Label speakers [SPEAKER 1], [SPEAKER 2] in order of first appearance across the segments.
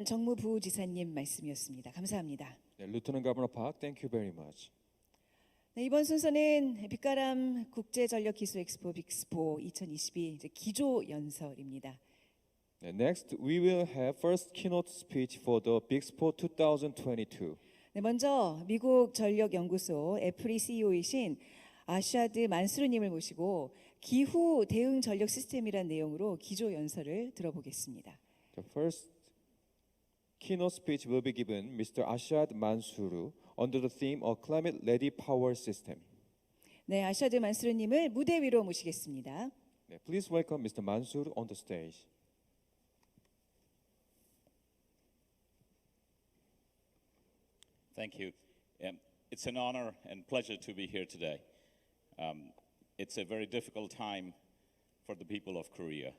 [SPEAKER 1] 정무부지사님 말씀이었습니다. 감사합니다.
[SPEAKER 2] 네, Lieutenant Governor Park, thank you very much.
[SPEAKER 1] 네, 이번 순서는 빛가람 국제전력기술 빅스포 2022 기조 연설입니다.
[SPEAKER 2] Next, we will have first keynote speech for the Big Expo 2022.
[SPEAKER 1] 네, 먼저 미국 전력연구소 애프리 CEO이신 아샤드 만수르님을 모시고 기후 대응 전력 시스템이란 내용으로 기조 연설을 들어보겠습니다.
[SPEAKER 2] The first keynote speech will be given Mr. Ashad Mansuru under the theme of Climate Ready Power System.
[SPEAKER 1] 네, 아샤드 만수르님을 무대 위로 모시겠습니다.
[SPEAKER 2] Please welcome Mr. Mansur on the stage.
[SPEAKER 3] Thank you. It's an honor and pleasure to be here today. It's a very difficult time for the people of Korea.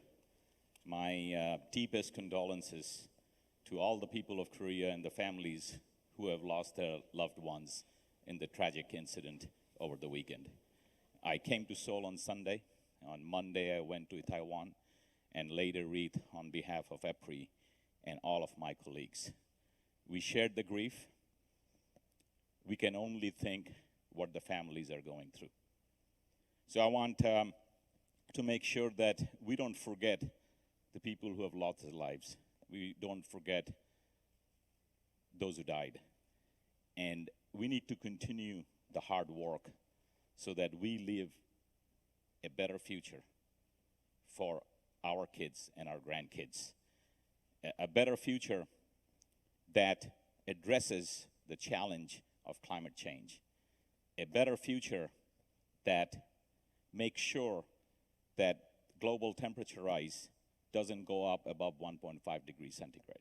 [SPEAKER 3] My deepest condolences to all the people of Korea and the families who have lost their loved ones in the tragic incident over the weekend. I came to Seoul on Sunday. On Monday, I went to Taiwan and laid a wreath on behalf of EPRI and all of my colleagues. We shared the grief. We can only think what the families are going through. So I want to make sure that we don't forget the people who have lost their lives. We don't forget those who died. And we need to continue the hard work so that we live a better future for our kids and our grandkids. A better future that addresses the challenge of climate change. A better future that makes sure that global temperature rise doesn't go up above 1.5 degrees centigrade.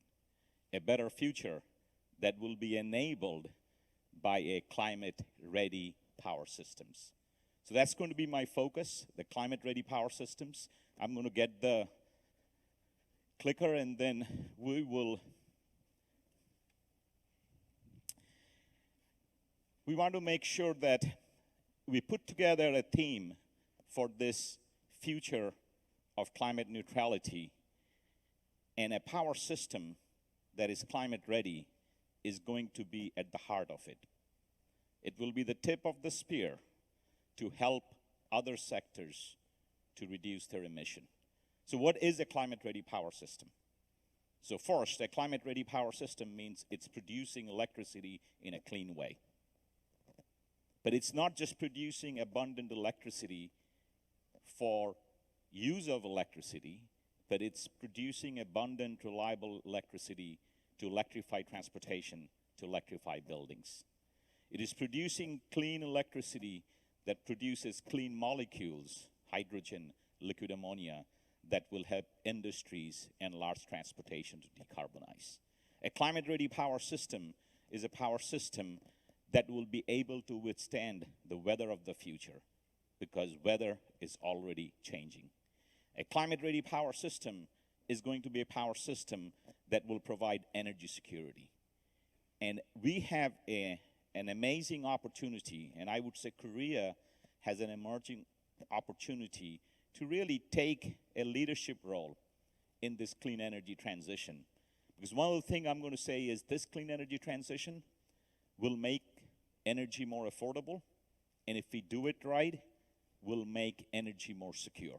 [SPEAKER 3] A better future that will be enabled by a climate-ready power systems. So that's going to be my focus, the climate-ready power systems. I'm going to get the clicker and then we want to make sure that we put together a theme for this future of climate neutrality, and a power system that is climate ready is going to be at the heart of it. It will be the tip of the spear to help other sectors to reduce their emission. So what is a climate ready power system? So first, a climate ready power system means it's producing electricity in a clean way. But it's not just producing abundant electricity for use of electricity, but it's producing abundant, reliable electricity to electrify transportation, to electrify buildings. It is producing clean electricity that produces clean molecules, hydrogen, liquid ammonia, that will help industries and large transportation to decarbonize. A climate-ready power system is a power system that will be able to withstand the weather of the future, because weather is already changing. A climate-ready power system is going to be a power system that will provide energy security. And we have an amazing opportunity, and I would say Korea has an emerging opportunity to really take a leadership role in this clean energy transition. Because one of the things I'm going to say is this clean energy transition will make energy more affordable, and if we do it right, will make energy more secure.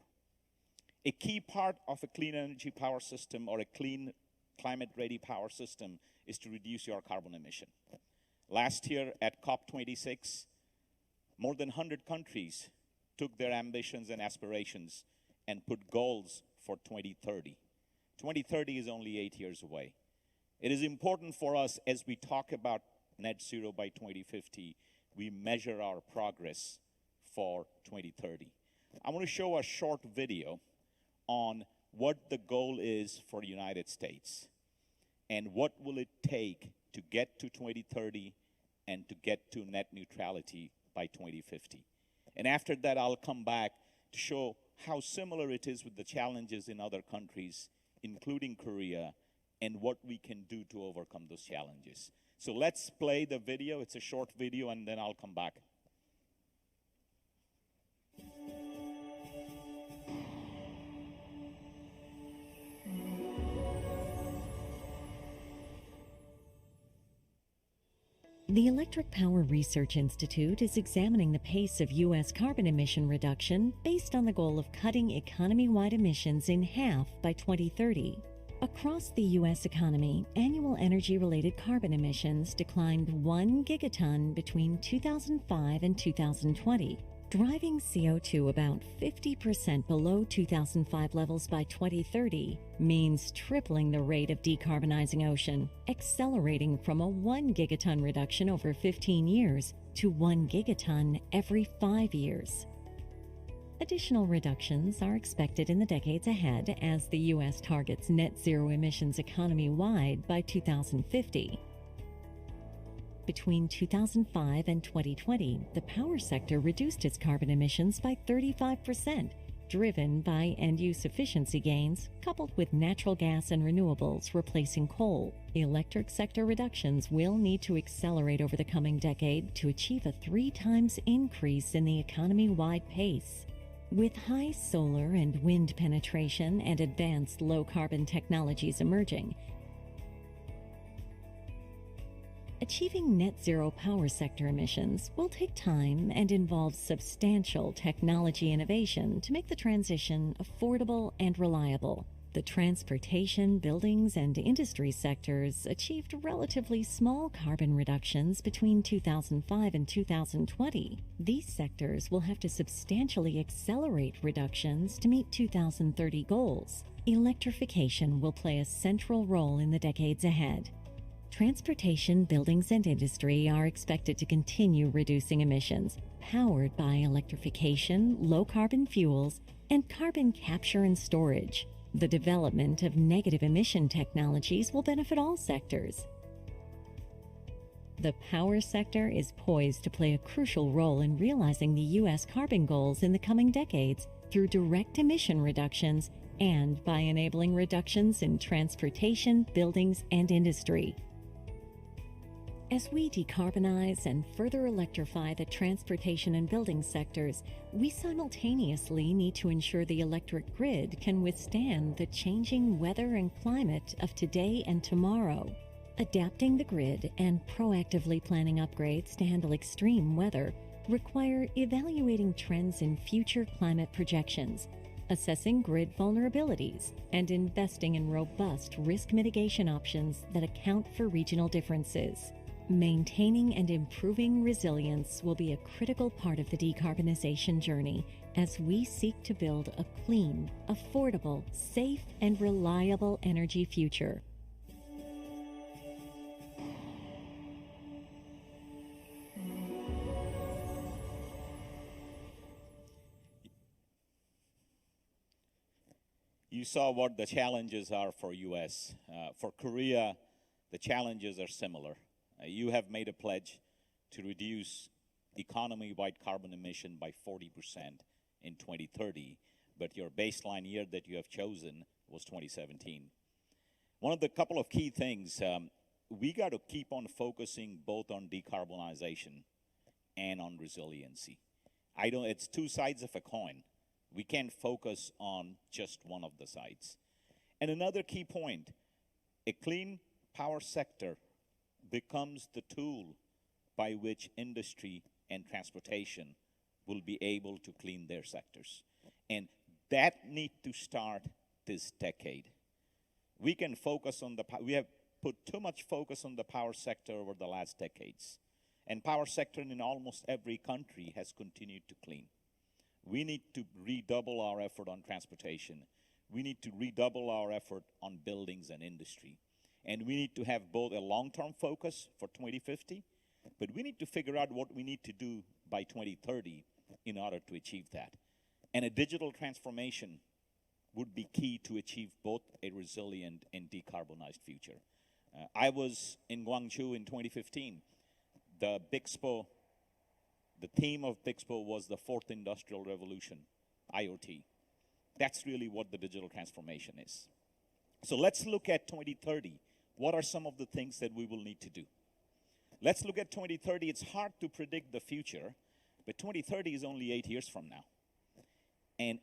[SPEAKER 3] A key part of a clean energy power system or a clean climate-ready power system is to reduce your carbon emission. Last year at COP26, more than 100 countries took their ambitions and aspirations and put goals for 2030. 2030 is only 8 years away. It is important for us as we talk about net zero by 2050, we measure our progress for 2030. I want to show a short video on what the goal is for the United States and what will it take to get to 2030 and to get to net neutrality by 2050. And after that, I'll come back to show how similar it is with the challenges in other countries, including Korea, and what we can do to overcome those challenges. So let's play the video. It's a short video, and then I'll come back.
[SPEAKER 4] The Electric Power Research Institute is examining the pace of U.S. carbon emission reduction based on the goal of cutting economy-wide emissions in half by 2030. Across the U.S. economy, annual energy-related carbon emissions declined 1 gigaton between 2005 and 2020, driving CO2 about 50% below 2005 levels by 2030 means tripling the rate of decarbonizing ocean, accelerating from a 1 gigaton reduction over 15 years to 1 gigaton every 5 years. Additional reductions are expected in the decades ahead as the U.S. targets net zero emissions economy-wide by 2050. Between 2005 and 2020, the power sector reduced its carbon emissions by 35%, driven by end-use efficiency gains coupled with natural gas and renewables replacing coal. Electric sector reductions will need to accelerate over the coming decade to achieve a 3 times increase in the economy-wide pace. With high solar and wind penetration and advanced low-carbon technologies emerging, achieving net zero power sector emissions will take time and involve substantial technology innovation to make the transition affordable and reliable. The transportation, buildings, and industry sectors achieved relatively small carbon reductions between 2005 and 2020. These sectors will have to substantially accelerate reductions to meet 2030 goals. Electrification will play a central role in the decades ahead. Transportation, buildings, and industry are expected to continue reducing emissions, powered by electrification, low-carbon fuels, and carbon capture and storage. The development of negative emission technologies will benefit all sectors. The power sector is poised to play a crucial role in realizing the U.S. carbon goals in the coming decades through direct emission reductions and by enabling reductions in transportation, buildings, and industry. As we decarbonize and further electrify the transportation and building sectors, we simultaneously need to ensure the electric grid can withstand the changing weather and climate of today and tomorrow. Adapting the grid and proactively planning upgrades to handle extreme weather require evaluating trends in future climate projections, assessing grid vulnerabilities, and investing in robust risk mitigation options that account for regional differences. Maintaining and improving resilience will be a critical part of the decarbonization journey as we seek to build a clean, affordable, safe, and reliable energy future.
[SPEAKER 3] You saw what the challenges are for U.S. For Korea, the challenges are similar. You have made a pledge to reduce economy-wide carbon emission by 40% in 2030, but your baseline year that you have chosen was 2017. One of the couple of key things, we got to keep on focusing both on decarbonization and on resiliency. It's two sides of a coin. We can't focus on just one of the sides. And another key point, a clean power sector becomes the tool by which industry and transportation will be able to clean their sectors. And that need to start this decade. We can focus on we have put too much focus on the power sector over the last decades. And power sector in almost every country has continued to clean. We need to redouble our effort on transportation. We need to redouble our effort on buildings and industry. And we need to have both a long-term focus for 2050, but we need to figure out what we need to do by 2030 in order to achieve that. And a digital transformation would be key to achieve both a resilient and decarbonized future. I was in Gwangju in 2015. The Bixpo, the theme of Bixpo was the fourth industrial revolution, IoT. That's really what the digital transformation is. So let's look at 2030. What are some of the things that we will need to do? Let's look at 2030. It's hard to predict the future, but 2030 is only 8 years from now. And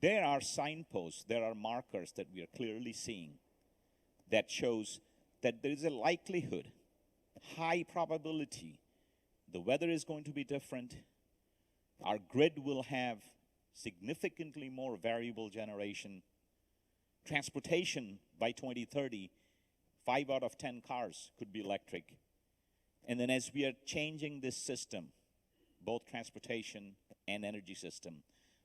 [SPEAKER 3] there are signposts, there are markers that we are clearly seeing that shows that there is a likelihood high probability the weather is going to be different. Our grid will have significantly more variable generation. Transportation by 2030, 5 out of 10 cars could be electric. And then as we are changing this system, both transportation and energy system,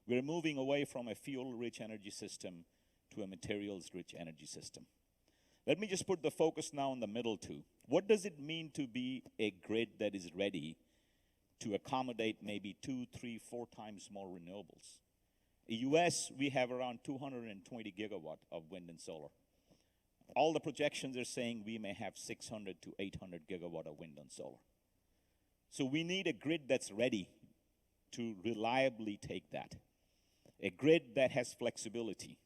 [SPEAKER 3] we're moving away from a fuel-rich energy system to a materials-rich energy system. Let me just put the focus now on the middle two. What does it mean to be a grid that is ready to accommodate maybe 2, 3, 4 times more renewables? In the US, we have around 220 gigawatt of wind and solar. All the projections are saying we may have 600 to 800 gigawatt of wind and solar. So we need a grid that's ready to reliably take that. A grid that has flexibility,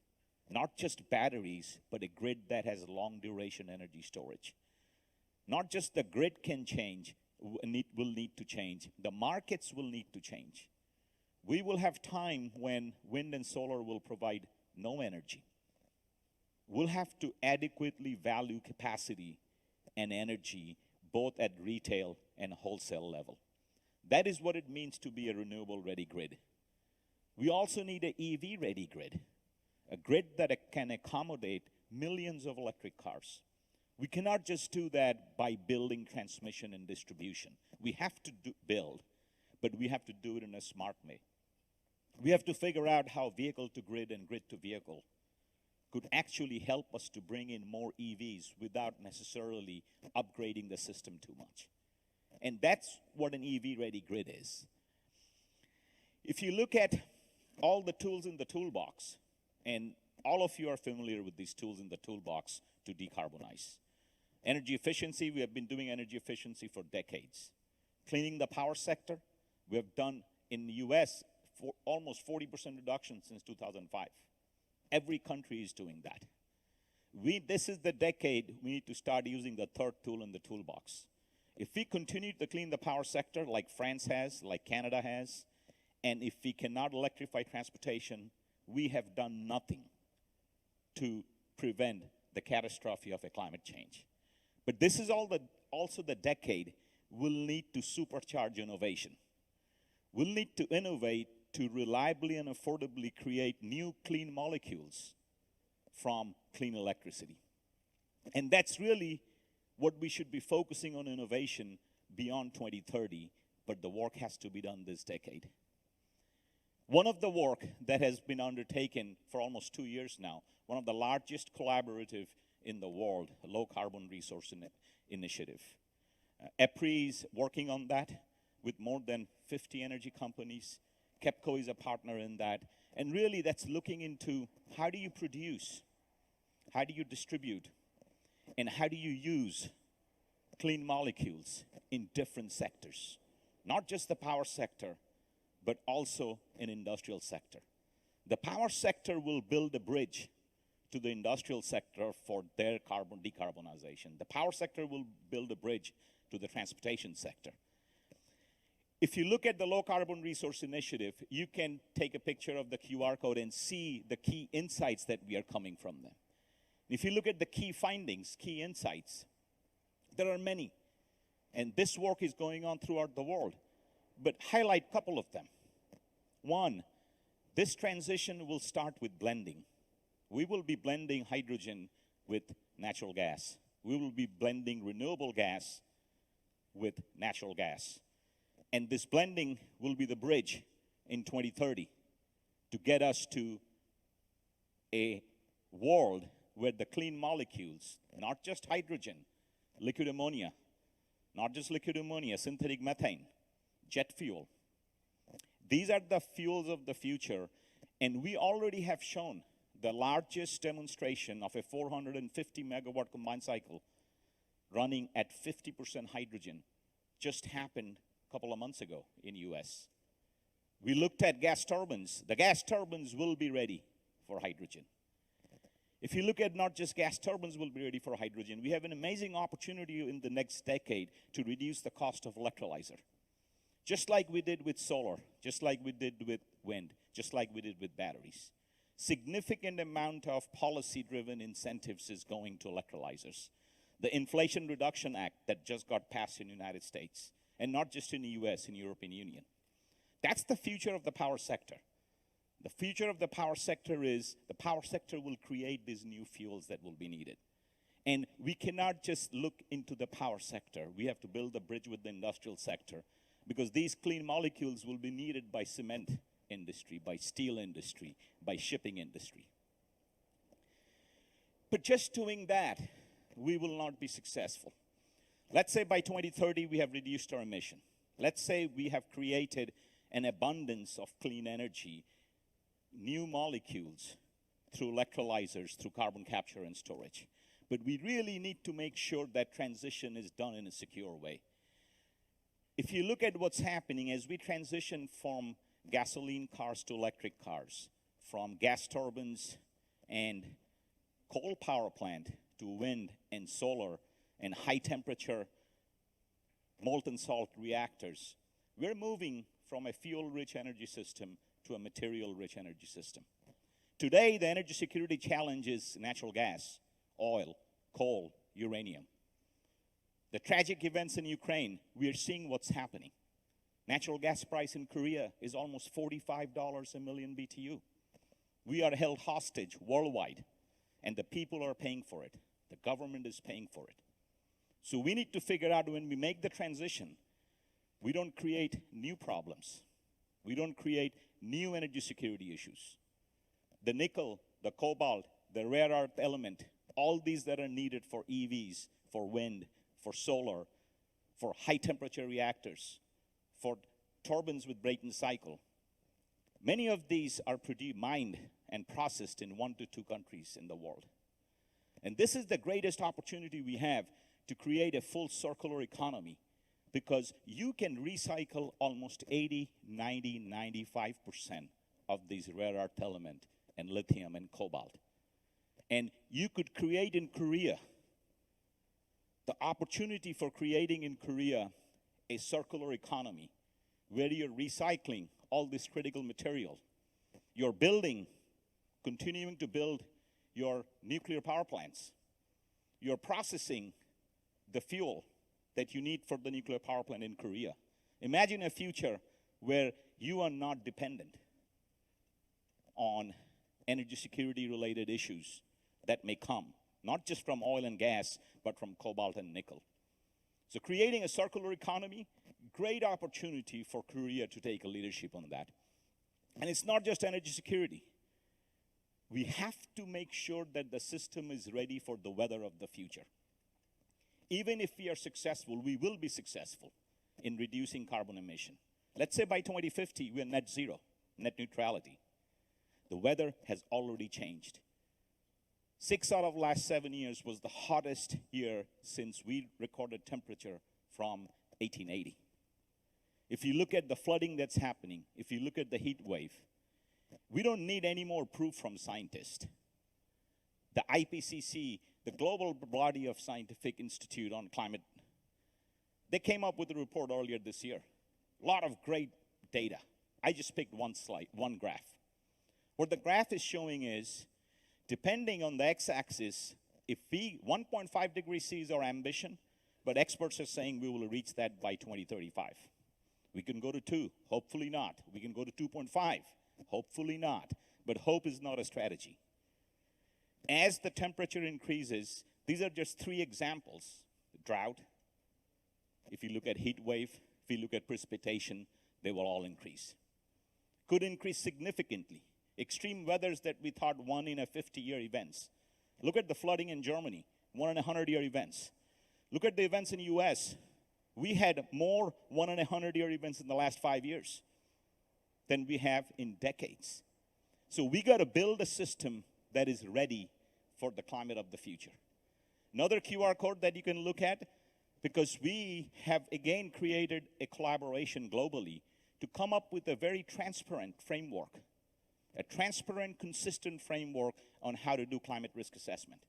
[SPEAKER 3] not just batteries, but a grid that has long duration energy storage. Not just the grid can change, will need to change. The markets will need to change. We will have time when wind and solar will provide no energy. We'll have to adequately value capacity and energy both at retail and wholesale level. That is what it means to be a renewable-ready grid. We also need an EV-ready grid, a grid that can accommodate millions of electric cars. We cannot just do that by building transmission and distribution. We have to build, but we have to do it in a smart way. We have to figure out how vehicle-to-grid and grid-to-vehicle could actually help us to bring in more EVs without necessarily upgrading the system too much. And that's what an EV-ready grid is. If you look at all the tools in the toolbox, and all of you are familiar with these tools in the toolbox to decarbonize. Energy efficiency, we have been doing energy efficiency for decades. Cleaning the power sector, we have done in the US for almost 40% reduction since 2005. Every country is doing that. This is the decade we need to start using the third tool in the toolbox. If we continue to clean the power sector like France has, like Canada has, and if we cannot electrify transportation, we have done nothing to prevent the catastrophe of a climate change. But this is also the decade we'll need to supercharge innovation. We'll need to innovate to reliably and affordably create new clean molecules from clean electricity. And that's really what we should be focusing on innovation beyond 2030, but the work has to be done this decade. One of the work that has been undertaken for almost 2 years now, one of the largest collaborative in the world, a low carbon resource initiative. EPRI is working on that with more than 50 energy companies. KEPCO is a partner in that. And really that's looking into how do you produce, how do you distribute, and how do you use clean molecules in different sectors. Not just the power sector, but also in industrial sector. The power sector will build a bridge to the industrial sector for their carbon decarbonization. The power sector will build a bridge to the transportation sector. If you look at the Low Carbon Resource Initiative, you can take a picture of the QR code and see the key insights that we are coming from them. If you look at the key findings, key insights, there are many. And this work is going on throughout the world. But highlight a couple of them. One, this transition will start with blending. We will be blending hydrogen with natural gas. We will be blending renewable gas with natural gas. And this blending will be the bridge in 2030 to get us to a world where the clean molecules, not just hydrogen, liquid ammonia, not just liquid ammonia, synthetic methane, jet fuel. These are the fuels of the future, and we already have shown the largest demonstration of a 450 megawatt combined cycle running at 50% hydrogen just happened a couple of months ago in US. We looked at gas turbines. The gas turbines will be ready for hydrogen. If you look at not just gas turbines will be ready for hydrogen, we have an amazing opportunity in the next decade to reduce the cost of electrolyzer. Just like we did with solar, just like we did with wind, just like we did with batteries. Significant amount of policy-driven incentives is going to electrolyzers. the Inflation Reduction Act that just got passed in the United States, and not just in the US, in the European Union. That's the future of the power sector. The future of the power sector is the power sector will create these new fuels that will be needed. And we cannot just look into the power sector. We have to build a bridge with the industrial sector, because these clean molecules will be needed by cement industry, by steel industry, by shipping industry. But just doing that, we will not be successful. Let's say by 2030 we have reduced our emission. Let's say we have created an abundance of clean energy, new molecules through electrolyzers, through carbon capture and storage. But we really need to make sure that transition is done in a secure way. If you look at what's happening as we transition from gasoline cars to electric cars, from gas turbines and coal power plant to wind and solar and high temperature molten salt reactors, we're moving from a fuel-rich energy system to a material-rich energy system. Today, the energy security challenge is natural gas, oil, coal, uranium. The tragic events in Ukraine, we are seeing what's happening. Natural gas price in Korea is almost $45 a million BTU. We are held hostage worldwide, and the people are paying for it. The government is paying for it. So we need to figure out, when we make the transition, we don't create new problems. We don't create new energy security issues. The nickel, the cobalt, the rare earth element, all these that are needed for EVs, for wind, for solar, for high temperature reactors, for turbines with Brayton cycle. Many of these are mined and processed in 1 to 2 countries in the world. And this is the greatest opportunity we have to create a full circular economy, because you can recycle almost 80, 90, 95% of these rare earth element and lithium and cobalt. And you could create in Korea, the opportunity for creating in Korea a circular economy where you're recycling all this critical material. You're continuing to build your nuclear power plants. You're processing the fuel that you need for the nuclear power plant in Korea. Imagine a future where you are not dependent on energy security related issues that may come, not just from oil and gas, but from cobalt and nickel. So creating a circular economy, great opportunity for Korea to take a leadership on that. And it's not just energy security. We have to make sure that the system is ready for the weather of the future. Even if we are successful, we will be successful in reducing carbon emission. Let's say by 2050, we're net zero, net neutrality. The weather has already changed. 6 out of last 7 years was the hottest year since we recorded temperature from 1880. If you look at the flooding that's happening, if you look at the heat wave, we don't need any more proof from scientists. The IPCC, the global body of scientific institute on climate, they came up with a report earlier this year. A lot of great data. I just picked one slide, one graph. What the graph is showing is, depending on the x-axis, if 1.5 degrees C is our ambition, but experts are saying we will reach that by 2035. We can go to 2, hopefully not. We can go to 2.5, hopefully not. But hope is not a strategy. As the temperature increases, these are just 3 examples. Drought, if you look at heat wave, if you look at precipitation, they will all increase. Could increase significantly. Extreme weathers that we thought 1 in a 50-year events. Look at the flooding in Germany, 1 in a 100-year events. Look at the events in the US. We had more 1 in a 100-year events in the last 5 years than we have in decades. So we got to build a system that is ready for the climate of the future. Another QR code that you can look at, because we have again created a collaboration globally to come up with a very transparent framework, a transparent, consistent framework on how to do climate risk assessment.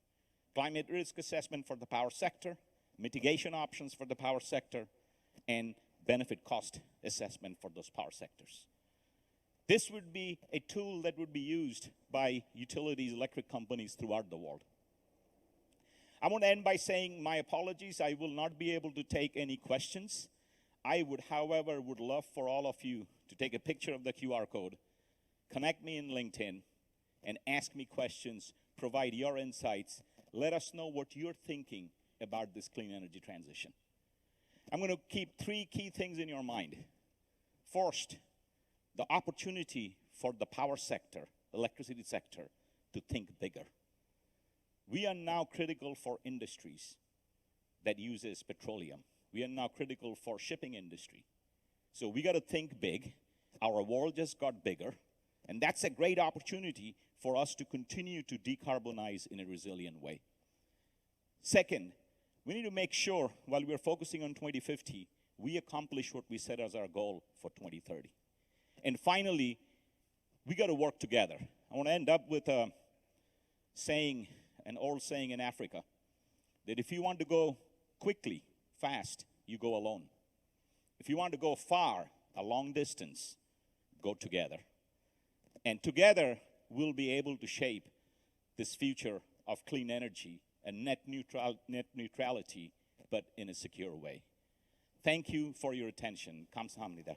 [SPEAKER 3] Climate risk assessment for the power sector, mitigation options for the power sector, and benefit cost assessment for those power sectors. This would be a tool that would be used by utilities, electric companies throughout the world. I want to end by saying my apologies. I will not be able to take any questions. I would, however, would love for all of you to take a picture of the QR code, connect me in LinkedIn, and ask me questions, provide your insights. Let us know what you're thinking about this clean energy transition. I'm going to keep 3 key things in your mind. First, the opportunity for the power sector, electricity sector, to think bigger. We are now critical for industries that uses petroleum. We are now critical for shipping industry. So we got to think big. Our world just got bigger, and that's a great opportunity for us to continue to decarbonize in a resilient way. Second, we need to make sure, while we're focusing on 2050, we accomplish what we set as our goal for 2030. And finally, we got to work together. I want to end up with a saying, an old saying in Africa, that if you want to go quickly, fast, you go alone. If you want to go far, a long distance, go together. And together, we'll be able to shape this future of clean energy and net neutrality, but in a secure way. Thank you for your attention. 감사합니다.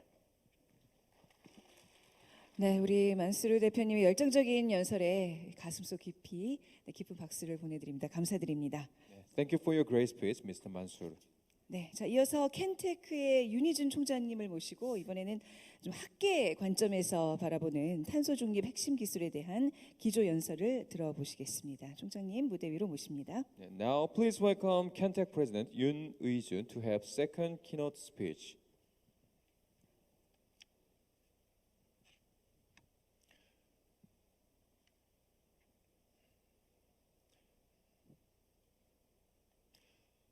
[SPEAKER 1] 네, 우리 만수르 대표님의 열정적인 연설에 가슴속 깊이 깊은 박수를 보내드립니다. 감사드립니다.
[SPEAKER 2] Thank you for your great speech, Mr. Mansour.
[SPEAKER 1] 네, 자 이어서 켄테크의 윤희준 총장님을 모시고 이번에는 좀 학계 관점에서 바라보는 탄소 중립 핵심 기술에 대한 기조 연설을 들어보시겠습니다. 총장님 무대 위로 모십니다.
[SPEAKER 2] Now, please welcome Kentech President Yoon Eui-jun to have second keynote speech.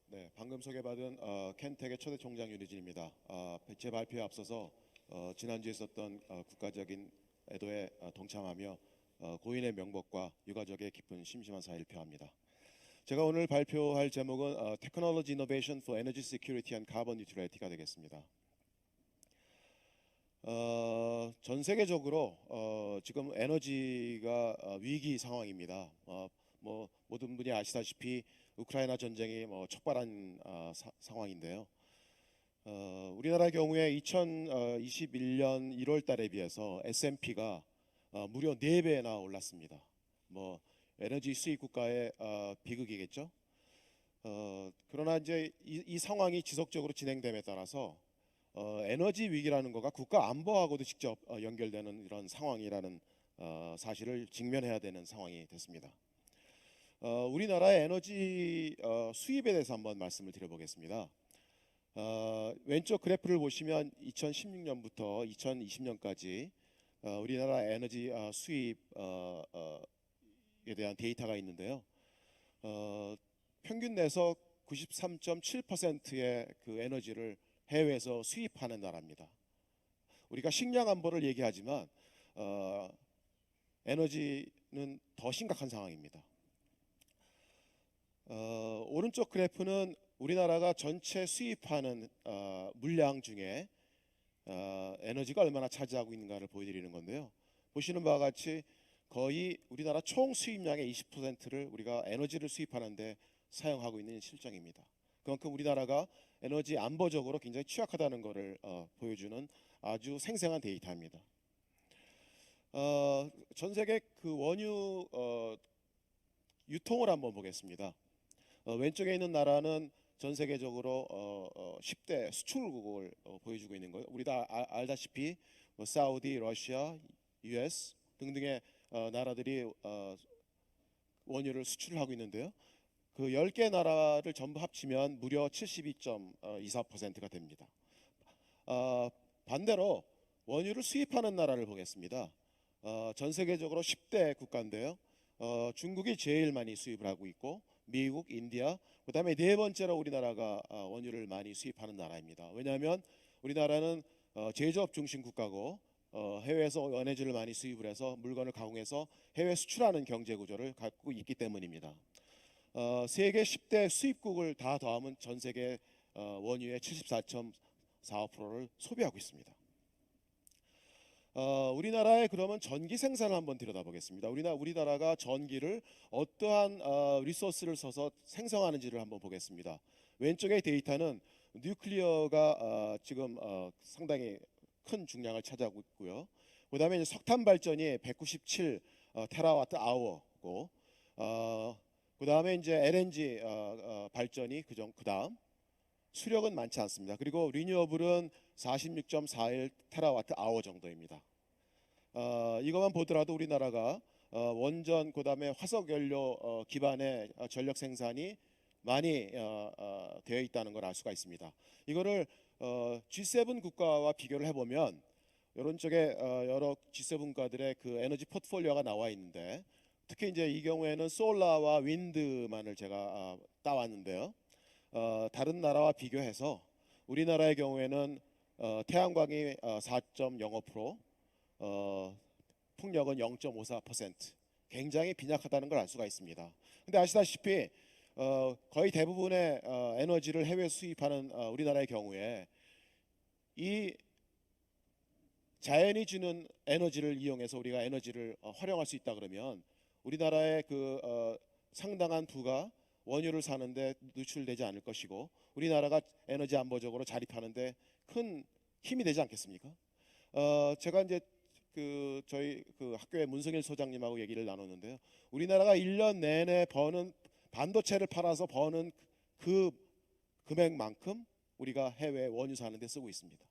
[SPEAKER 5] 네, 방금 소개받은 켄텍의 초대 총장 윤희진입니다. 제 발표에 앞서서 지난주에 있었던 국가적인 애도에 동참하며 고인의 명복과 유가족의 기쁜 심심한 사의를 표합니다. 제가 오늘 발표할 제목은 Technology Innovation for Energy Security and Carbon Neutrality가 되겠습니다. 전 세계적으로 지금 에너지가 위기 상황입니다. 뭐 모든 분이 아시다시피 우크라이나 전쟁이 촉발한 상황인데요. 우리나라의 경우에 2021년 1월 달에 비해서 S&P가 무려 4배나 올랐습니다. 에너지 수입 국가의 비극이겠죠. 그러나 이제 이 상황이 지속적으로 진행됨에 따라서 에너지 위기라는 거가 국가 안보하고도 직접 연결되는 이런 상황이라는 사실을 직면해야 되는 상황이 됐습니다. 우리나라의 에너지 수입에 대해서 한번 말씀을 드려보겠습니다. 왼쪽 그래프를 보시면 2016년부터 2020년까지 우리나라 에너지 수입에 대한 데이터가 있는데요. 평균 내서 93.7%의 그 에너지를 해외에서 수입하는 나라입니다. 우리가 식량 안보를 얘기하지만 에너지는 더 심각한 상황입니다. 오른쪽 그래프는 우리나라가 전체 수입하는 물량 중에 에너지가 얼마나 차지하고 있는가를 보여드리는 건데요. 보시는 바와 같이 거의 우리나라 총 수입량의 20%를 우리가 에너지를 수입하는데 사용하고 있는 실정입니다. 그만큼 우리나라가 에너지 안보적으로 굉장히 취약하다는 것을 보여주는 아주 생생한 데이터입니다. 전 세계 그 원유 유통을 한번 보겠습니다. 왼쪽에 있는 나라는 전 세계적으로 10대 수출국을 보여주고 있는 거예요. 우리 다 알다시피 사우디, 러시아, US 등등의 나라들이 원유를 수출하고 있는데요. 그 10개 나라를 전부 합치면 무려 72.24%가 됩니다. 반대로 원유를 수입하는 나라를 보겠습니다. 전 세계적으로 10대 국가인데요. 중국이 제일 많이 수입을 하고 있고 미국, 인디아, 그다음에 네 번째로 우리나라가 원유를 많이 수입하는 나라입니다. 왜냐하면 우리나라는 제조업 중심 국가고 해외에서 에너지를 많이 수입을 해서 물건을 가공해서 해외 수출하는 경제 구조를 갖고 있기 때문입니다. 세계 10대 수입국을 다 더하면 전 세계 원유의 74.45%를 소비하고 있습니다. 우리나라의 그러면 전기 생산을 한번 들여다보겠습니다. 우리나라가 전기를 어떠한 리소스를 써서 생성하는지를 한번 보겠습니다. 왼쪽의 데이터는 뉴클리어가 지금 상당히 큰 중량을 차지하고 있고요. 그다음에 이제 석탄 발전이 197 테라와트 아워고, 그다음에 이제 LNG 발전이 그다음 수력은 많지 않습니다. 그리고 리뉴어블은 46.41 테라와트 아워 정도입니다. 이것만 보더라도 우리나라가 원전 그다음에 화석 연료 기반의 전력 생산이 많이 되어 있다는 걸 알 수가 있습니다. 이거를 G7 국가와 비교를 해보면 이런 쪽에 여러 G7 국가들의 그 에너지 포트폴리오가 나와 있는데, 특히 이제 이 경우에는 솔라와 윈드만을 제가 따왔는데요. 다른 나라와 비교해서 우리나라의 경우에는 태양광이 4.05%, 풍력은 0.54%, 굉장히 빈약하다는 걸 알 수가 있습니다. 근데 아시다시피 거의 대부분의 에너지를 해외 수입하는 우리나라의 경우에 이 자연이 주는 에너지를 이용해서 우리가 에너지를 활용할 수 있다 그러면 우리나라의 그 상당한 부가 원유를 사는데 노출되지 않을 것이고, 우리나라가 에너지 안보적으로 자립하는데 큰 힘이 되지 않겠습니까? 제가 이제 저희 학교의 문성일 소장님하고 얘기를 나눴는데요. 우리나라가 1년 내내 버는 반도체를 팔아서 버는 그 금액만큼 우리가 해외 원유 사는 데 쓰고 있습니다.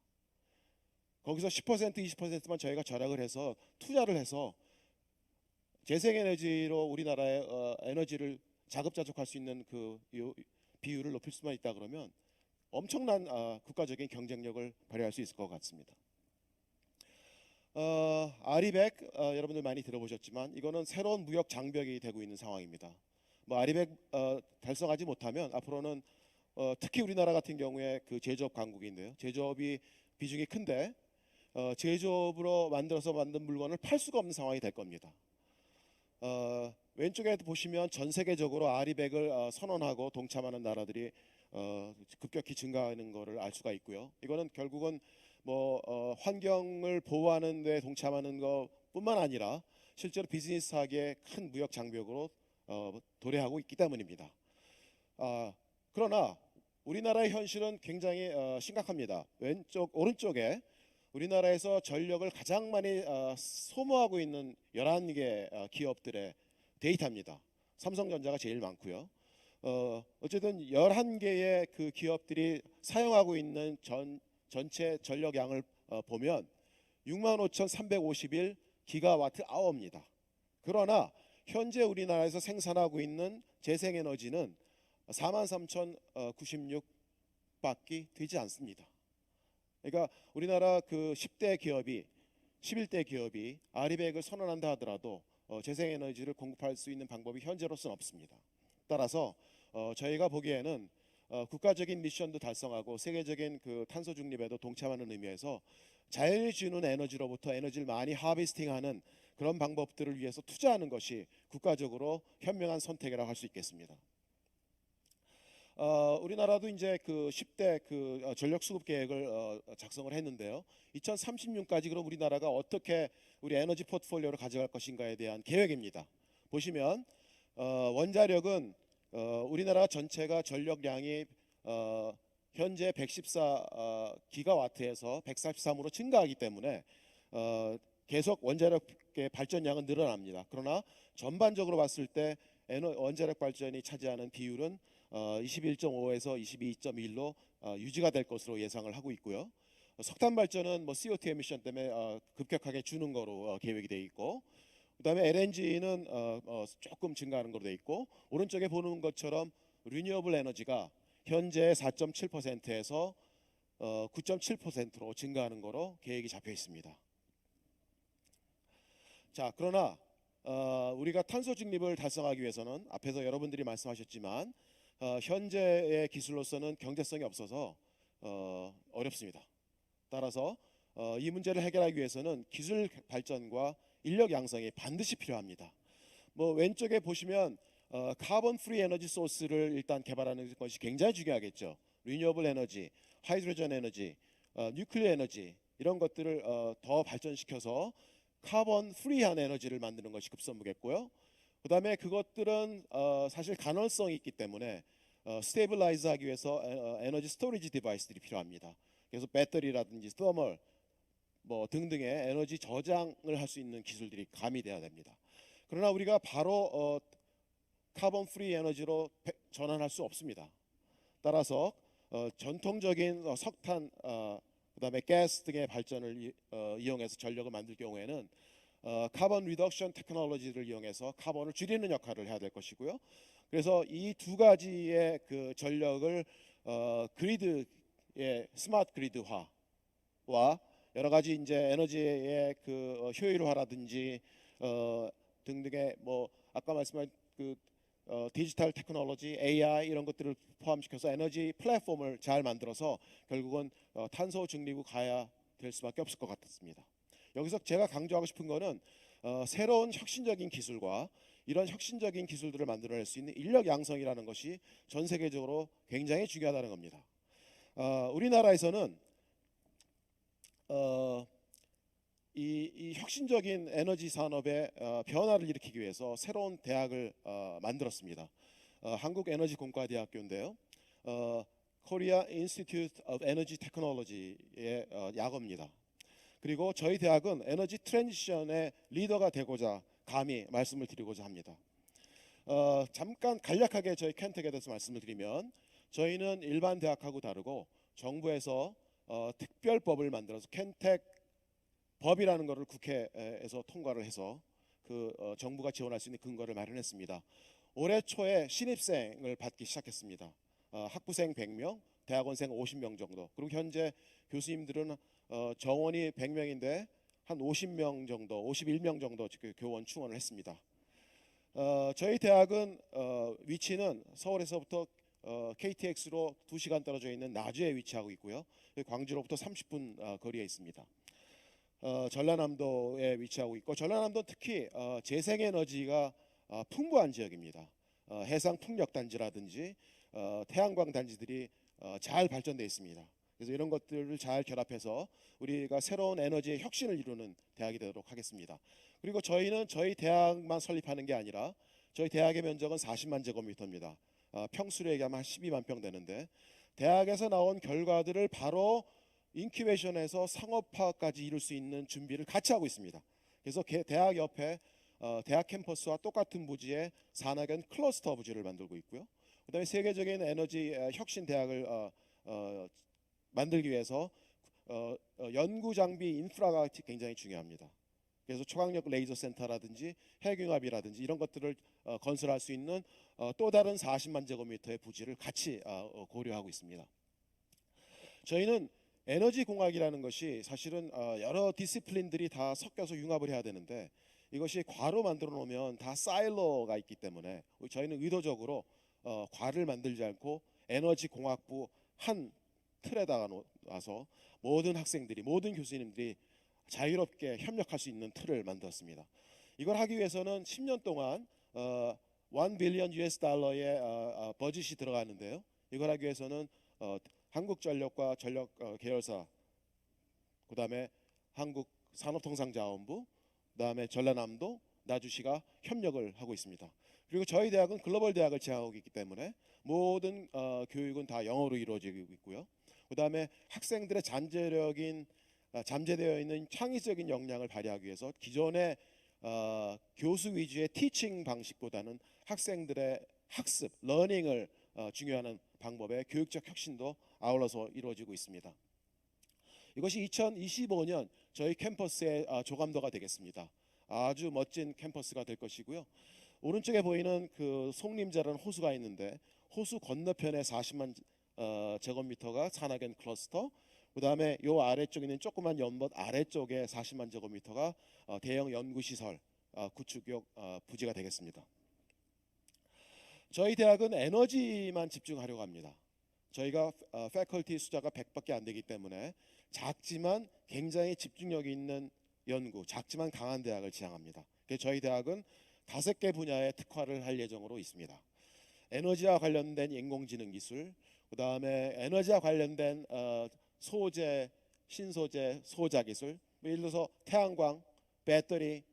[SPEAKER 5] 거기서 10% 20%만 저희가 절약을 해서 투자를 해서 재생에너지로 우리나라의 에너지를 자급자족할 수 있는 그 비율을 높일 수만 있다 그러면 엄청난 국가적인 경쟁력을 발휘할 수 있을 것 같습니다. 아리백 여러분들 많이 들어보셨지만 이거는 새로운 무역 장벽이 되고 있는 상황입니다. 뭐 아리백 달성하지 못하면 앞으로는 특히 우리나라 같은 경우에 그 제조업 강국인데요. 제조업이 비중이 큰데 제조업으로 만든 물건을 팔 수가 없는 상황이 될 겁니다. 왼쪽에 보시면 전 세계적으로 아리백을 선언하고 동참하는 나라들이 급격히 증가하는 것을 알 수가 있고요. 이거는 결국은 뭐 환경을 보호하는 데 동참하는 것뿐만 아니라 실제로 비즈니스하기에 큰 무역 장벽으로 도래하고 있기 때문입니다. 그러나 우리나라의 현실은 굉장히 심각합니다. 오른쪽에 우리나라에서 전력을 가장 많이 소모하고 있는 11개 기업들의 데이터입니다. 삼성전자가 제일 많고요. 어쨌든 11개의 그 기업들이 사용하고 있는 전체 전력량을 보면 65,351 기가와트 아워입니다. 그러나 현재 우리나라에서 생산하고 있는 재생에너지는 43,096밖에 되지 않습니다. 그러니까 우리나라 그 10대 기업이 11대 기업이 아리백을 선언한다 하더라도 재생에너지를 공급할 수 있는 방법이 현재로서는 없습니다. 따라서 저희가 보기에는 국가적인 미션도 달성하고 세계적인 그 탄소 중립에도 동참하는 의미에서 자연이 주는 에너지로부터 에너지를 많이 하비스팅하는 그런 방법들을 위해서 투자하는 것이 국가적으로 현명한 선택이라고 할 수 있겠습니다. 우리나라도 이제 그 10대 그 전력 수급 계획을 작성을 했는데요. 2030년까지 그럼 우리나라가 어떻게 우리 에너지 포트폴리오를 가져갈 것인가에 대한 계획입니다. 보시면 원자력은 우리나라 전체가 전력량이 현재 114 기가와트에서 143으로 증가하기 때문에 계속 원자력의 발전량은 늘어납니다. 그러나 전반적으로 봤을 때 원자력 발전이 차지하는 비율은 21.5에서 22.1로 유지가 될 것으로 예상을 하고 있고요. 석탄 발전은 뭐 CO2 에미션 때문에 급격하게 주는 거로 계획이 되어 있고, 그다음에 LNG는 조금 증가하는 거로 되어 있고, 오른쪽에 보는 것처럼 리뉴어블 에너지가 현재 4.7%에서 9.7%로 증가하는 거로 계획이 잡혀 있습니다. 자, 그러나 우리가 탄소 중립을 달성하기 위해서는 앞에서 여러분들이 말씀하셨지만 현재의 기술로서는 경제성이 없어서 어렵습니다. 따라서 이 문제를 해결하기 위해서는 기술 발전과 인력 양성이 반드시 필요합니다. 뭐 왼쪽에 보시면 카본 프리 에너지 소스를 일단 개발하는 것이 굉장히 중요하겠죠. 리뉴어블 에너지, 하이드로전 에너지, 뉴클리어 에너지, 이런 것들을 더 발전시켜서 카본 프리한 에너지를 만드는 것이 급선무겠고요. 그다음에 그것들은 사실 간헐성이 있기 때문에 스테이블라이즈하기 위해서 에너지 스토리지 디바이스들이 필요합니다. 그래서 배터리라든지 서멀 뭐 등등의 에너지 저장을 할 수 있는 기술들이 가미돼야 됩니다. 그러나 우리가 바로 카본 프리 에너지로 전환할 수 없습니다. 따라서 전통적인 석탄 그다음에 가스 등의 발전을 이용해서 전력을 만들 경우에는 카본 리덕션 테크놀로지를 이용해서 카본을 줄이는 역할을 해야 될 것이고요. 그래서 이 두 가지의 그 전력을 그리드의 스마트 그리드화와 여러 가지 이제 에너지의 그 효율화라든지 등등의 뭐 아까 말씀한 그 디지털 테크놀로지, AI 이런 것들을 포함시켜서 에너지 플랫폼을 잘 만들어서 결국은 탄소 중립으로 가야 될 수밖에 없을 것 같습니다. 여기서 제가 강조하고 싶은 거는 새로운 혁신적인 기술과 이런 혁신적인 기술들을 만들어낼 수 있는 인력 양성이라는 것이 전 세계적으로 굉장히 중요하다는 겁니다. 우리나라에서는 이 혁신적인 에너지 산업의 변화를 일으키기 위해서 새로운 대학을 만들었습니다. 한국에너지공과대학교인데요. Korea Institute of Energy Technology의 약어입니다. 그리고 저희 대학은 에너지 트랜지션의 리더가 되고자 감히 말씀을 드리고자 합니다. 잠깐 간략하게 저희 켄텍에 대해서 말씀을 드리면 저희는 일반 대학하고 다르고 정부에서 특별법을 만들어서 켄텍 법이라는 것을 국회에서 통과를 해서 그 정부가 지원할 수 있는 근거를 마련했습니다. 올해 초에 신입생을 받기 시작했습니다. 학부생 100명, 대학원생 50명 정도. 그리고 현재 교수님들은 정원이 100명인데 한 50명 정도, 51명 정도 교원 충원을 했습니다. 저희 대학은 위치는 서울에서부터 KTX로 2시간 떨어져 있는 나주에 위치하고 있고요. 광주로부터 30분 거리에 있습니다. 전라남도에 위치하고 있고 전라남도는 특히 재생에너지가 풍부한 지역입니다. 해상 풍력단지라든지 태양광 단지들이 잘 발전되어 있습니다. 그래서 이런 것들을 잘 결합해서 우리가 새로운 에너지의 혁신을 이루는 대학이 되도록 하겠습니다. 그리고 저희는 저희 대학만 설립하는 게 아니라 저희 대학의 면적은 40만 제곱미터입니다. 평수로 얘기하면 한 12만 평 되는데 대학에서 나온 결과들을 바로 인큐베이션에서 상업화까지 이룰 수 있는 준비를 같이 하고 있습니다. 그래서 대학 옆에 대학 캠퍼스와 똑같은 부지에 산학연 클러스터 부지를 만들고 있고요. 그다음에 세계적인 에너지 혁신 대학을 만들기 위해서 연구 장비 인프라가 굉장히 중요합니다. 그래서 초강력 레이저 센터라든지 핵융합이라든지 이런 것들을 건설할 수 있는 또 다른 40만 제곱미터의 부지를 같이 고려하고 있습니다. 저희는 에너지 공학이라는 것이 사실은 여러 디시플린들이 다 섞여서 융합을 해야 되는데 이것이 과로 만들어 놓으면 다 사일로가 있기 때문에 저희는 의도적으로 과를 만들지 않고 에너지 공학부 한 틀에다가 놔서 모든 학생들이 모든 교수님들이 자유롭게 협력할 수 있는 틀을 만들었습니다. 이걸 하기 위해서는 10년 동안 1 빌리언 US 달러의 버짓이 들어가는데요. 이걸 하기 위해서는 한국전력과 전력 계열사, 그다음에 한국산업통상자원부, 그다음에 전라남도, 나주시가 협력을 하고 있습니다. 그리고 저희 대학은 글로벌 대학을 지향하고 있기 때문에 모든 교육은 다 영어로 이루어지고 있고요. 그다음에 학생들의 잠재되어 있는 창의적인 역량을 발휘하기 위해서 기존의 교수 위주의 티칭 방식보다는 학생들의 학습, 러닝을 중요하는 방법의 교육적 혁신도 아울러서 이루어지고 있습니다. 이것이 2025년 저희 캠퍼스의 조감도가 되겠습니다. 아주 멋진 캠퍼스가 될 것이고요. 오른쪽에 보이는 그 송림자라는 호수가 있는데 호수 건너편에 40만 제곱미터가 산학연 클러스터, 그다음에 요 아래쪽에 있는 조그만 연못 아래쪽에 40만 제곱미터가 대형 연구시설 구축용 부지가 되겠습니다. 저희 대학은 에너지만 집중하려고 합니다. 저희가 패컬티 숫자가 100밖에 안 되기 때문에 작지만 굉장히 집중력이 있는 연구, 작지만 강한 대학을 지향합니다. 그래서 저희 대학은 5개 분야에 특화를 할 예정으로 있습니다. 에너지와 관련된 인공지능 기술, 그다음에 에너지와 관련된 소재 신소재, 소자 기술, 뭐 예를 들어서 태양광, 배터리,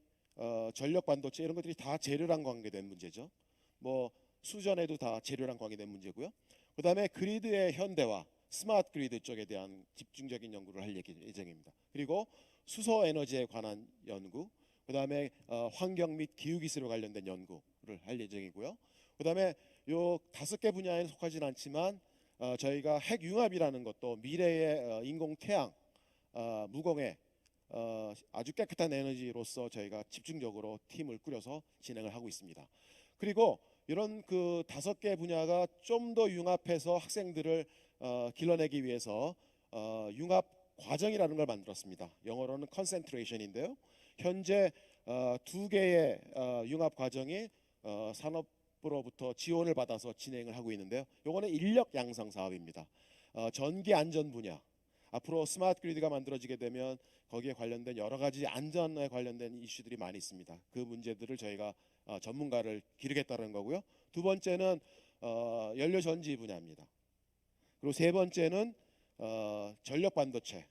[SPEAKER 5] 전력 반도체 이런 것들이 다 재료랑 관계된 문제죠. 뭐 수전에도 다 재료랑 관계된 문제고요. 그다음에 그리드의 현대화, 스마트 그리드 쪽에 대한 집중적인 연구를 할 예정입니다. 그리고 수소 에너지에 관한 연구, 그다음에 환경 및 기후 기술에 관련된 연구를 할 예정이고요. 그다음에 요 5개 분야에는 속하진 않지만 저희가 핵융합이라는 것도 미래의 인공 태양, 무공해 아주 깨끗한 에너지로서 저희가 집중적으로 팀을 꾸려서 진행을 하고 있습니다. 그리고 이런 그 5개 분야가 좀 더 융합해서 학생들을 길러내기 위해서 융합 과정이라는 걸 만들었습니다. 영어로는 컨센트레이션인데요. 현재 2개의 융합 과정이 산업부로부터 지원을 받아서 진행을 하고 있는데요. 요거는 인력 양성 사업입니다. 전기 안전 분야, 앞으로 스마트 그리드가 만들어지게 되면 거기에 관련된 여러 가지 안전에 관련된 이슈들이 많이 있습니다. 그 문제들을 저희가 전문가를 기르겠다는 거고요. 두 번째는 연료 전지 분야입니다. 그리고 세 번째는 전력 반도체.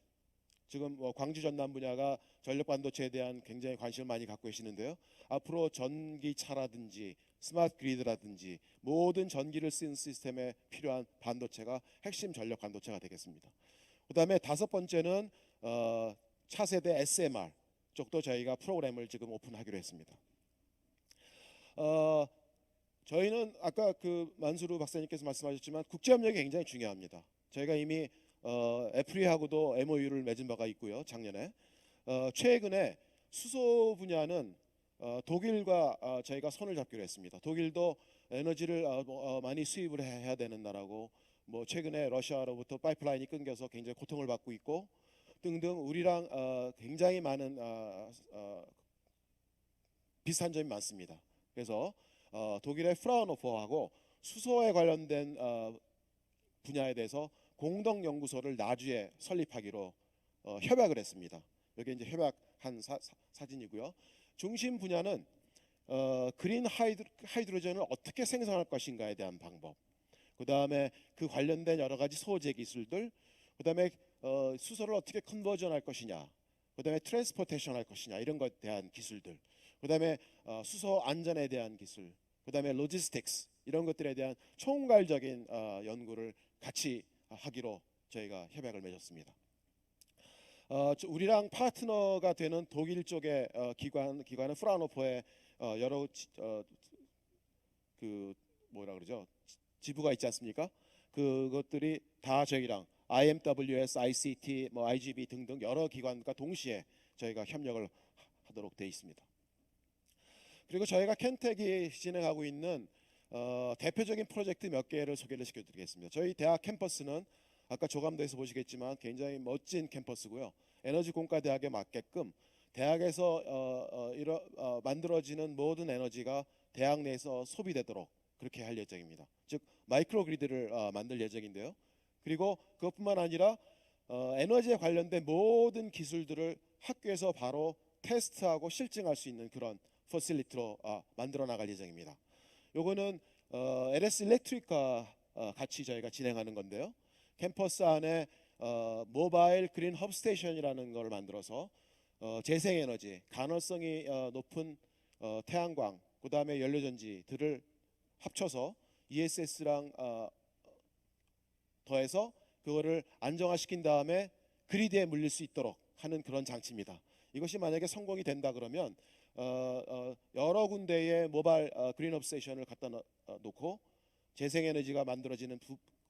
[SPEAKER 5] 지금 광주 전남 분야가 전력 반도체에 대한 굉장히 관심을 많이 갖고 계시는데요. 앞으로 전기차라든지 스마트 그리드라든지 모든 전기를 쓰는 시스템에 필요한 반도체가 핵심 전력 반도체가 되겠습니다. 그다음에 5번째는 차세대 SMR 쪽도 저희가 프로그램을 지금 오픈하기로 했습니다. 저희는 아까 그 만수르 박사님께서 말씀하셨지만 국제협력이 굉장히 중요합니다. 저희가 이미 애플리하고도 MOU를 맺은 바가 있고요. 작년에 최근에 수소 분야는 독일과 저희가 손을 잡기로 했습니다. 독일도 에너지를 많이 수입을 해야 되는 나라고 뭐 최근에 러시아로부터 파이프라인이 끊겨서 굉장히 고통을 받고 있고 등등 우리랑 굉장히 많은 비슷한 점이 많습니다. 그래서 독일의 프라운호퍼하고 수소에 관련된 분야에 대해서 공동 연구소를 나주에 설립하기로 협약을 했습니다. 여기 이제 협약한 사진이고요. 중심 분야는 그린 하이드로젠을 어떻게 생성할 것인가에 대한 방법. 그다음에 그 관련된 여러 가지 소재 기술들. 그다음에 수소를 어떻게 컨버전할 것이냐. 그다음에 트랜스포테이션 할 것이냐 이런 것에 대한 기술들. 그다음에 수소 안전에 대한 기술. 그다음에 로지스틱스 이런 것들에 대한 총괄적인 연구를 같이 하기로 저희가 협약을 맺었습니다. 우리랑 파트너가 되는 독일 쪽의 기관은 프라운호퍼에 여러 그 뭐라 그러죠? 지부가 있지 않습니까? 그것들이 다 저희랑 IMWS, ICT, 뭐 IGB 등등 여러 기관과 동시에 저희가 협력을 하도록 되어 있습니다. 그리고 저희가 켄텍이 진행하고 있는 대표적인 프로젝트 몇 개를 소개를 시켜드리겠습니다. 저희 대학 캠퍼스는 아까 조감도에서 보시겠지만 굉장히 멋진 캠퍼스고요. 에너지 공과 대학에 맞게끔 대학에서 만들어지는 모든 에너지가 대학 내에서 소비되도록 그렇게 할 예정입니다. 즉 마이크로 그리드를 만들 예정인데요. 그리고 그것뿐만 아니라 에너지에 관련된 모든 기술들을 학교에서 바로 테스트하고 실증할 수 있는 그런 퍼실리티로 만들어 나갈 예정입니다. 요거는 LS 일렉트릭과 같이 저희가 진행하는 건데요. 캠퍼스 안에 모바일 그린 헙 스테이션이라는 걸 만들어서 재생에너지, 간헐성이 높은 태양광, 그다음에 연료전지들을 합쳐서 ESS랑 더해서 그거를 안정화시킨 다음에 그리드에 물릴 수 있도록 하는 그런 장치입니다. 이것이 만약에 성공이 된다 그러면 여러 군데의 모바일 그린업 스테이션을 갖다 놓고 재생에너지가 만들어지는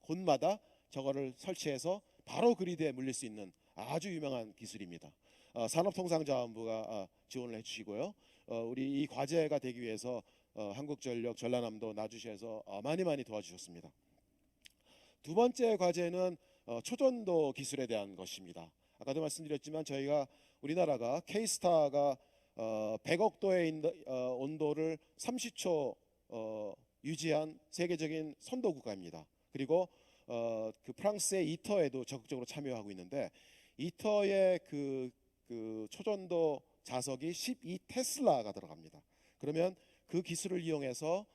[SPEAKER 5] 곳마다 저거를 설치해서 바로 그리드에 물릴 수 있는 아주 유명한 기술입니다. 산업통상자원부가 지원을 해주시고요. 우리 이 과제가 되기 위해서 한국전력 전라남도 나주시에서 많이 도와주셨습니다. 두 번째 과제는 초전도 기술에 대한 것입니다. 아까도 말씀드렸지만 저희가 우리나라가 K스타가 100억 도의 온도를 30초 유지한 세계적인 선도 국가입니다. 그리고 그 프랑스의 이터에도 적극적으로 참여하고 있는데 이터의 그 초전도 자석이 12테슬라가 들어갑니다. 그러면 그 기술을 이용해서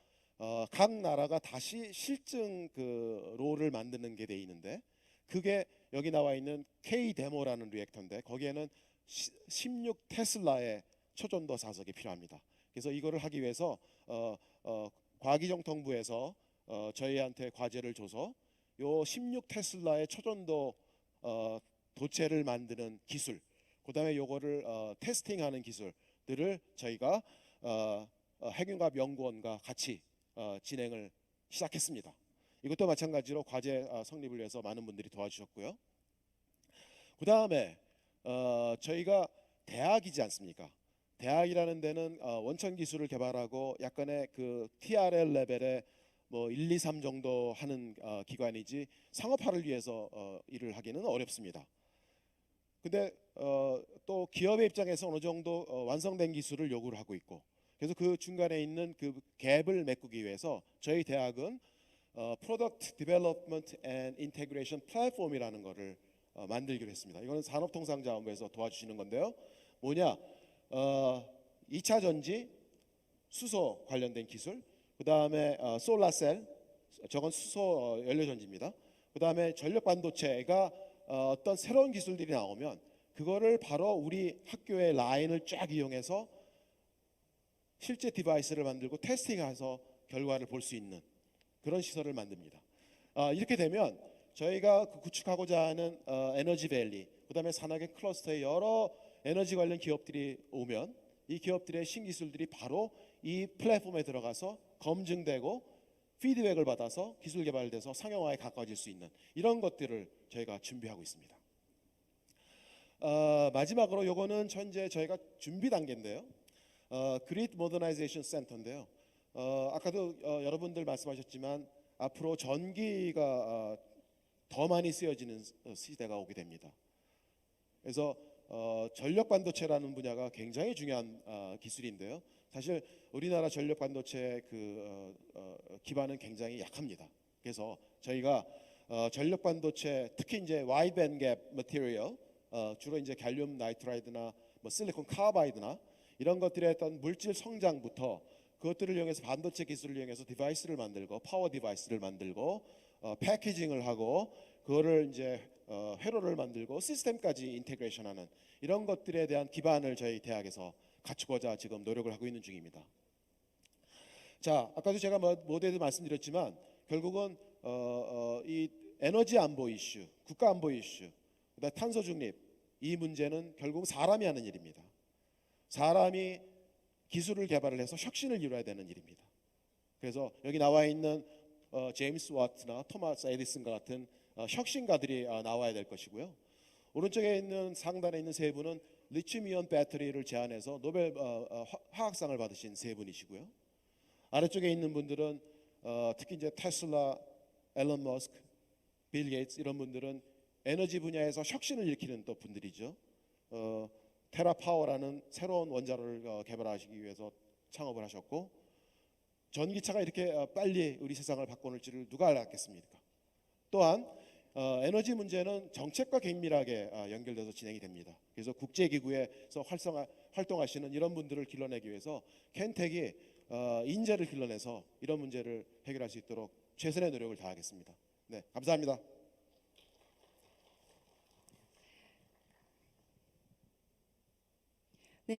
[SPEAKER 5] 각 나라가 다시 실증 그 롤을 만드는 게 돼 있는데 그게 여기 나와 있는 K 데모라는 리액터인데 거기에는 16 테슬라의 초전도 자석이 필요합니다. 그래서 이거를 하기 위해서 과기정통부에서 저희한테 과제를 줘서 요 16 테슬라의 초전도 도체를 만드는 기술, 그다음에 요거를 테스팅하는 기술들을 저희가 핵융합 연구원과 같이 진행을 시작했습니다. 이것도 마찬가지로 과제 성립을 위해서 많은 분들이 도와주셨고요. 그다음에 저희가 대학이지 않습니까? 대학이라는 데는 원천 기술을 개발하고 약간의 그 TRL 레벨의 뭐 1, 2, 3 정도 하는 기관이지 상업화를 위해서 일을 하기는 어렵습니다. 근데 또 기업의 입장에서 어느 정도 완성된 기술을 요구를 하고 있고, 그래서 그 중간에 있는 그 갭을 메꾸기 위해서 저희 대학은 Product Development and Integration Platform이라는 거를 만들기로 했습니다. 이거는 산업통상자원부에서 도와주시는 건데요. 뭐냐? 2차 전지, 수소 관련된 기술, 그 다음에 솔라셀, 저건 수소 연료전지입니다. 그 다음에 전력 반도체가 어떤 새로운 기술들이 나오면 그거를 바로 우리 학교의 라인을 쫙 이용해서 실제 디바이스를 만들고 테스팅해서 결과를 볼 수 있는 그런 시설을 만듭니다. 이렇게 되면 저희가 구축하고자 하는 에너지밸리, 그 다음에 산학의 클러스터에 여러 에너지 관련 기업들이 오면 이 기업들의 신기술들이 바로 이 플랫폼에 들어가서 검증되고 피드백을 받아서 기술 개발돼서 상용화에 가까워질 수 있는 이런 것들을 저희가 준비하고 있습니다. 마지막으로 요거는 현재 저희가 준비 단계인데요. 그리드 모더나이제이션 센터인데요. 아까도 여러분들 말씀하셨지만 앞으로 전기가 더 많이 쓰여지는 시대가 오게 됩니다. 그래서 전력 반도체라는 분야가 굉장히 중요한 기술인데요. 사실 우리나라 전력 반도체 기반은 굉장히 약합니다. 그래서 저희가 전력 반도체 특히 이제 와이드 밴드 갭 머티리얼, 주로 이제 갈륨 나이트라이드나 뭐 실리콘 카바이드나 이런 것들의 어떤 물질 성장부터 그것들을 이용해서 반도체 기술을 이용해서 디바이스를 만들고 파워 디바이스를 만들고 패키징을 하고 그거를 이제 회로를 만들고 시스템까지 인테그레이션하는 이런 것들에 대한 기반을 저희 대학에서 갖추고자 지금 노력을 하고 있는 중입니다. 자, 아까도 제가 모두에도 말씀드렸지만 결국은 이 에너지 안보 이슈, 국가 안보 이슈, 그다음 탄소 중립 이 문제는 결국 사람이 하는 일입니다. 사람이 기술을 개발을 해서 혁신을 이루어야 되는 일입니다. 그래서 여기 나와 있는 제임스 와트나 토마스 에디슨과 같은 혁신가들이 나와야 될 것이고요. 오른쪽에 있는 상단에 있는 세 분은 리튬이온 배터리를 제안해서 노벨 화학상을 받으신 세 분이시고요. 아래쪽에 있는 분들은 특히 이제 테슬라, 앨런 머스크, 빌 게이츠 이런 분들은 에너지 분야에서 혁신을 일으키는 또 분들이죠. 테라파워라는 새로운 원자로를 개발하시기 위해서 창업을 하셨고, 전기차가 이렇게 빨리 우리 세상을 바꿔놓을지를 누가 알았겠습니까? 또한 에너지 문제는 정책과 긴밀하게 연결돼서 진행이 됩니다. 그래서 국제기구에서 활동하시는 이런 분들을 길러내기 위해서 켄텍이 인재를 길러내서 이런 문제를 해결할 수 있도록 최선의 노력을 다하겠습니다. 네, 감사합니다.